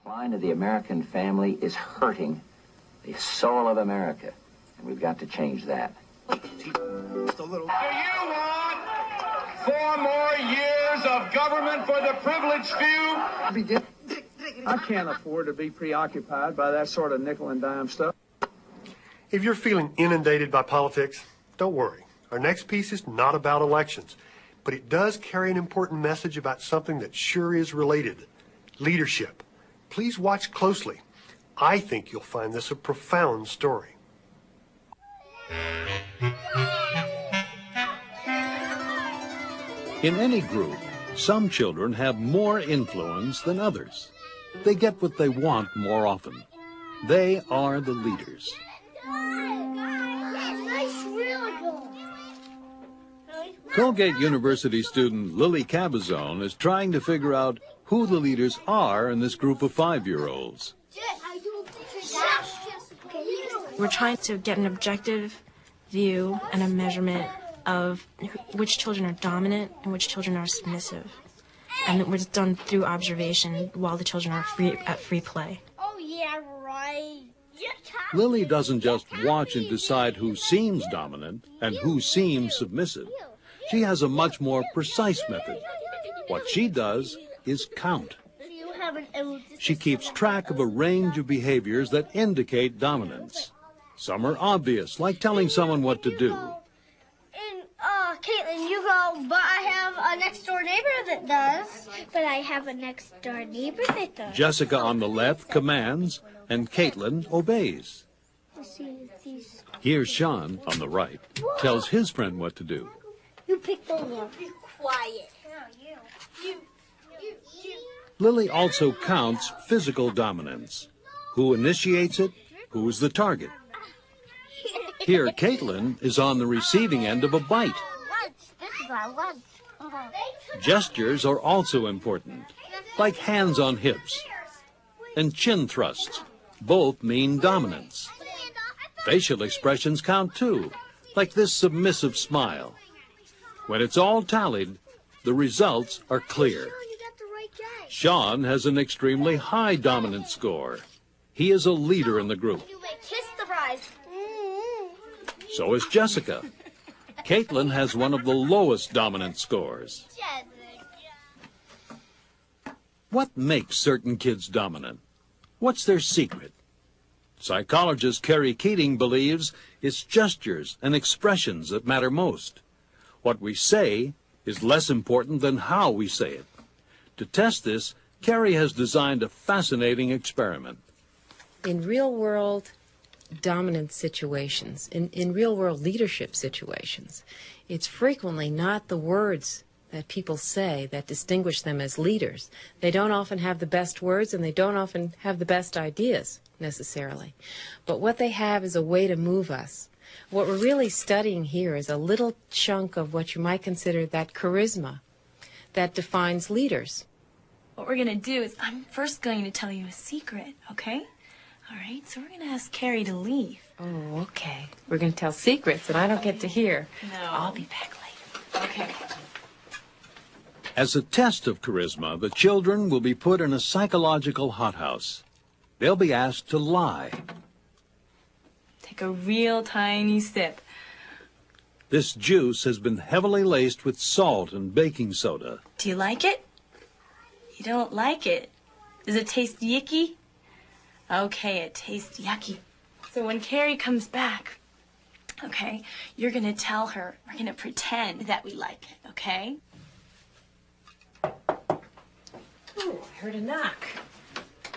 decline of the American family is hurting the soul of America, and we've got to change that. Just a little. Do you want 4 more years of government for the privileged few? I can't afford to be preoccupied by that sort of nickel and dime stuff. If you're feeling inundated by politics, don't worry. Our next piece is not about elections, but it does carry an important message about something that sure is related: leadership. Please watch closely. I think you'll find this a profound story. In any group, some children have more influence than others. They get what they want more often. They are the leaders. Colgate University student Lily Cabazon is trying to figure out who the leaders are in this group of 5-year-olds. We're trying to get an objective view and a measurement of which children are dominant and which children are submissive. And it was done through observation while the children are at free play. Oh, yeah, right. Lily doesn't just watch and decide who seems dominant and who seems submissive. She has a much more precise method. What she does is count. She keeps track of a range of behaviors that indicate dominance. Some are obvious, like telling someone what to do. Caitlin, you go, but I have a next-door neighbor that does. But I have a next-door neighbor that does. Jessica on the left commands, and Caitlin obeys. Here's Sean on the right, tells his friend what to do. You pick those up. Be quiet. Lily also counts physical dominance. Who initiates it? Who is the target? Here, Caitlin is on the receiving end of a bite. Gestures are also important, like hands on hips. And chin thrusts. Both mean dominance. Facial expressions count too, like this submissive smile. When it's all tallied, the results are clear. Sean has an extremely high dominance score. He is a leader in the group. Kiss the bride. So is Jessica. Caitlin has one of the lowest dominance scores. What makes certain kids dominant? What's their secret? Psychologist Carrie Keating believes it's gestures and expressions that matter most. What we say is less important than how we say it. To test this, Carrie has designed a fascinating experiment. In real-world dominance situations, in real-world leadership situations, it's frequently not the words that people say that distinguish them as leaders. They don't often have the best words, and they don't often have the best ideas, necessarily. But what they have is a way to move us. What we're really studying here is a little chunk of what you might consider that charisma that defines leaders. What we're going to do is I'm first going to tell you a secret, okay? All right, so we're going to ask Carrie to leave. Oh, okay. We're going to tell secrets that I don't get to hear. No. I'll be back later. Okay. As a test of charisma, the children will be put in a psychological hothouse. They'll be asked to lie. Take a real tiny sip. This juice has been heavily laced with salt and baking soda. Do you like it? You don't like it. Does it taste yicky? Okay, it tastes yucky. So when Carrie comes back, okay, you're going to tell her, we're going to pretend that we like it, okay? Ooh, I heard a knock.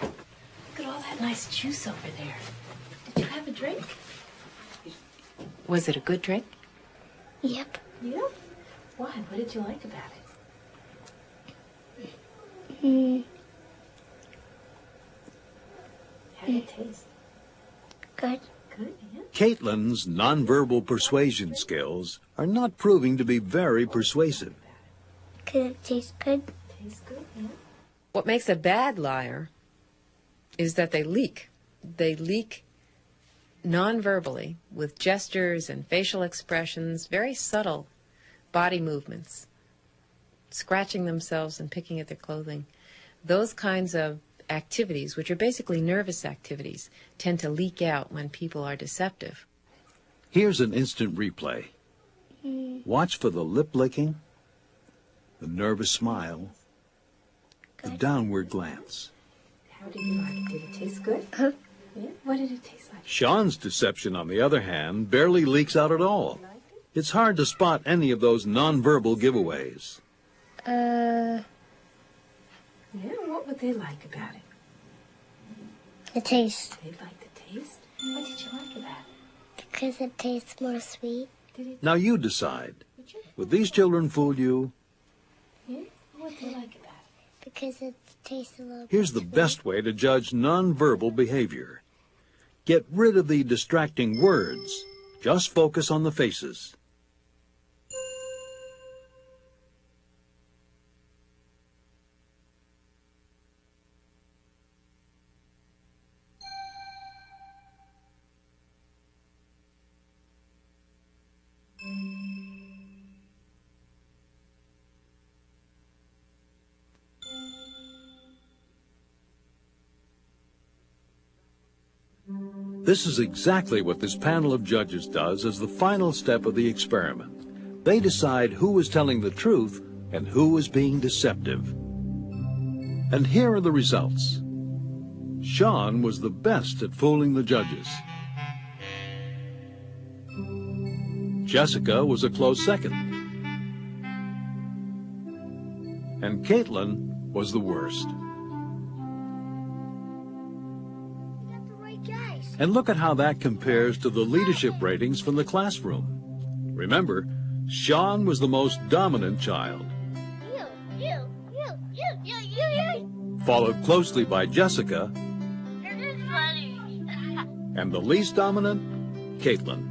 Look at all that nice juice over there. Did you have a drink? Was it a good drink? Yep. Yep. Why? What did you like about it? How did it taste? Good. Good, yeah. Caitlin's nonverbal persuasion skills are not proving to be very persuasive. Could it taste good? Tastes good, yeah. What makes a bad liar is that they leak. They leak non-verbally with gestures and facial expressions, very subtle body movements, scratching themselves and picking at their clothing. Those kinds of activities, which are basically nervous activities, tend to leak out when people are deceptive. Here's an instant replay. Watch for the lip licking, the nervous smile, the downward glance. How did you like it? Did it taste good? Yeah? What did it taste like? Sean's deception, on the other hand, barely leaks out at all. It's hard to spot any of those nonverbal giveaways. Yeah, what would they like about it? The taste. They like the taste? What did you like about it? Because it tastes more sweet. Now you decide. Would these children fool you? Yeah? What would they like about it? Because it tastes a little Here's the best way to judge nonverbal behavior. Get rid of the distracting words. Just focus on the faces. This is exactly what this panel of judges does as the final step of the experiment. They decide who is telling the truth and who is being deceptive. And here are the results. Sean was the best at fooling the judges. Jessica was a close second. And Caitlin was the worst. And look at how that compares to the leadership ratings from the classroom. Remember, Sean was the most dominant child, followed closely by Jessica, and the least dominant, Caitlin.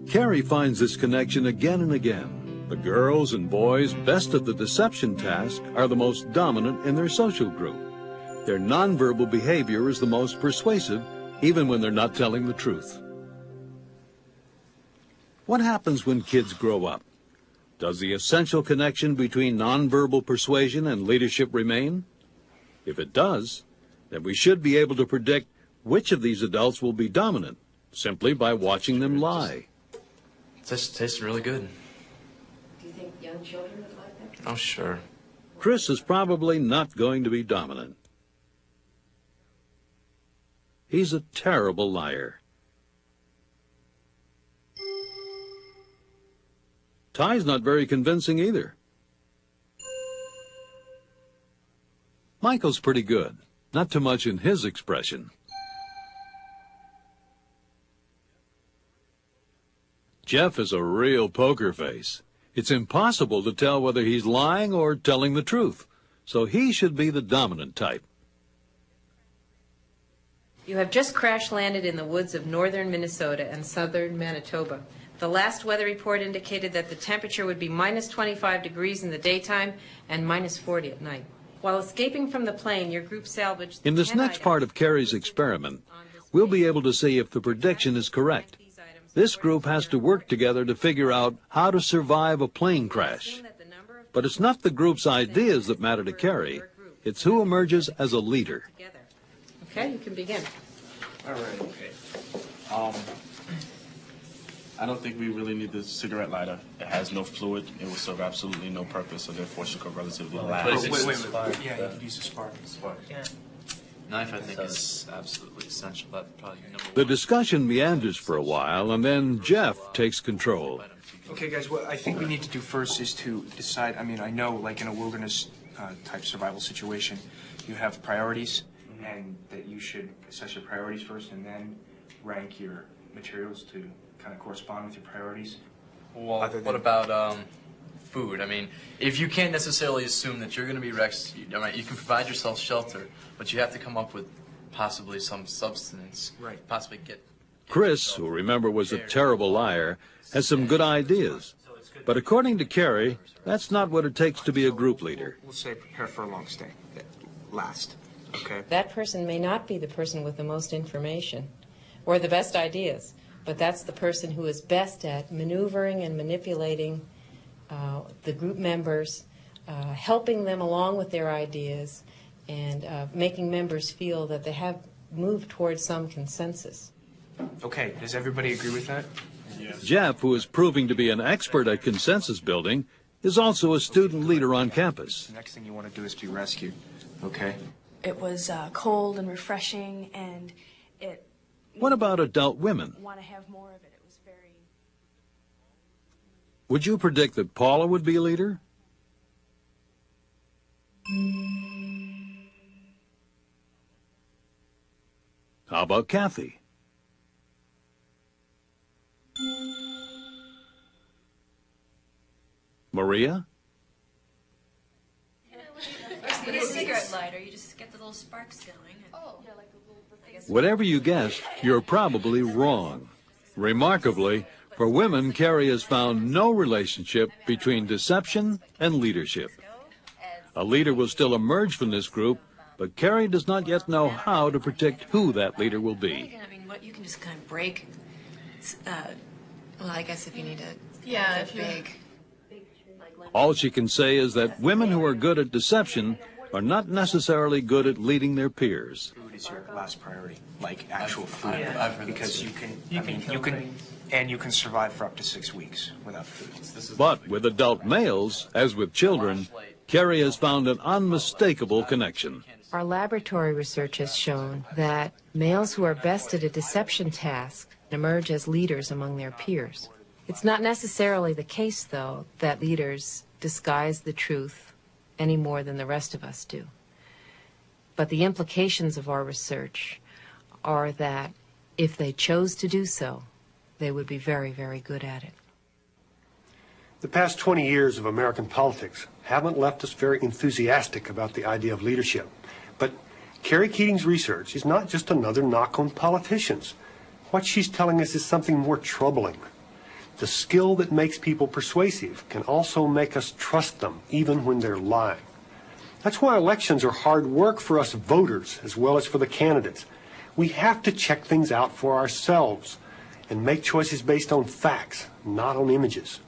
Carrie finds this connection again and again. The girls and boys best at the deception task are the most dominant in their social group. Their nonverbal behavior is the most persuasive, even when they're not telling the truth. What happens when kids grow up? Does the essential connection between nonverbal persuasion and leadership remain? If it does, then we should be able to predict which of these adults will be dominant, simply by watching them lie. This tastes really good. Do you think young children would like that? Oh, sure. Chris is probably not going to be dominant. He's a terrible liar. Ty's not very convincing either. Michael's pretty good. Not too much in his expression. Jeff is a real poker face. It's impossible to tell whether he's lying or telling the truth, so he should be the dominant type. You have just crash landed in the woods of northern Minnesota and southern Manitoba. The last weather report indicated that the temperature would be minus 25 degrees in the daytime and minus 40 at night. While escaping from the plane, your group salvaged... In this next part of Carrie's experiment, we'll be able to see if the prediction is correct. This group has to work together to figure out how to survive a plane crash. But it's not the group's ideas that matter to Carrie. It's who emerges as a leader. Okay, you can begin. All right, okay. I don't think we really need the cigarette lighter. It has no fluid. It will serve absolutely no purpose, so therefore should go relatively last. Wait. Yeah, you could use a spark. Yeah. Knife, I think, is absolutely essential. That's probably number one. The discussion meanders for a while, and then Jeff takes control. Okay, guys, what I think we need to do first is to decide, I mean, I know, like in a wilderness type survival situation, you have priorities, and that you should assess your priorities first and then rank your materials to kind of correspond with your priorities. Well, what about food? I mean, if you can't necessarily assume that you're going to be wrecked, you can provide yourself shelter, but you have to come up with possibly some substance. Right. Possibly get... Chris, who remember was a terrible liar, has some good ideas. But according to Carrie, that's not what it takes to be a group leader. We'll say prepare for a long stay. Last. Okay. That person may not be the person with the most information or the best ideas, but that's the person who is best at maneuvering and manipulating the group members, helping them along with their ideas, and making members feel that they have moved towards some consensus. Okay, does everybody agree with that? Jeff, who is proving to be an expert at consensus building, is also a student leader on campus. The next thing you want to do is be rescued, okay? It was cold and refreshing, and it... What about adult women? Want to have more of it. It was very... Would you predict that Paula would be a leader? How about Kathy? Maria? With a cigarette lighter, you just get the little sparks going. Whatever you guess, you're probably wrong. Remarkably, for women, Carrie has found no relationship between deception and leadership. A leader will still emerge from this group, but Carrie does not yet know how to predict who that leader will be. I mean, what you can just kind of break. Well, I guess if you need a if big. All she can say is that women who are good at deception are not necessarily good at leading their peers. Food is your last priority, like actual food, I've heard because you can survive for up to 6 weeks without food. But with adult males, as with children, Carrie has found an unmistakable connection. Our laboratory research has shown that males who are best at a deception task emerge as leaders among their peers. It's not necessarily the case, though, that leaders disguise the truth any more than the rest of us do. But the implications of our research are that if they chose to do so, they would be very, very good at it. The past 20 years of American politics haven't left us very enthusiastic about the idea of leadership. But Carrie Keating's research is not just another knock on politicians. What she's telling us is something more troubling. The skill that makes people persuasive can also make us trust them, even when they're lying. That's why elections are hard work for us voters, as well as for the candidates. We have to check things out for ourselves and make choices based on facts, not on images.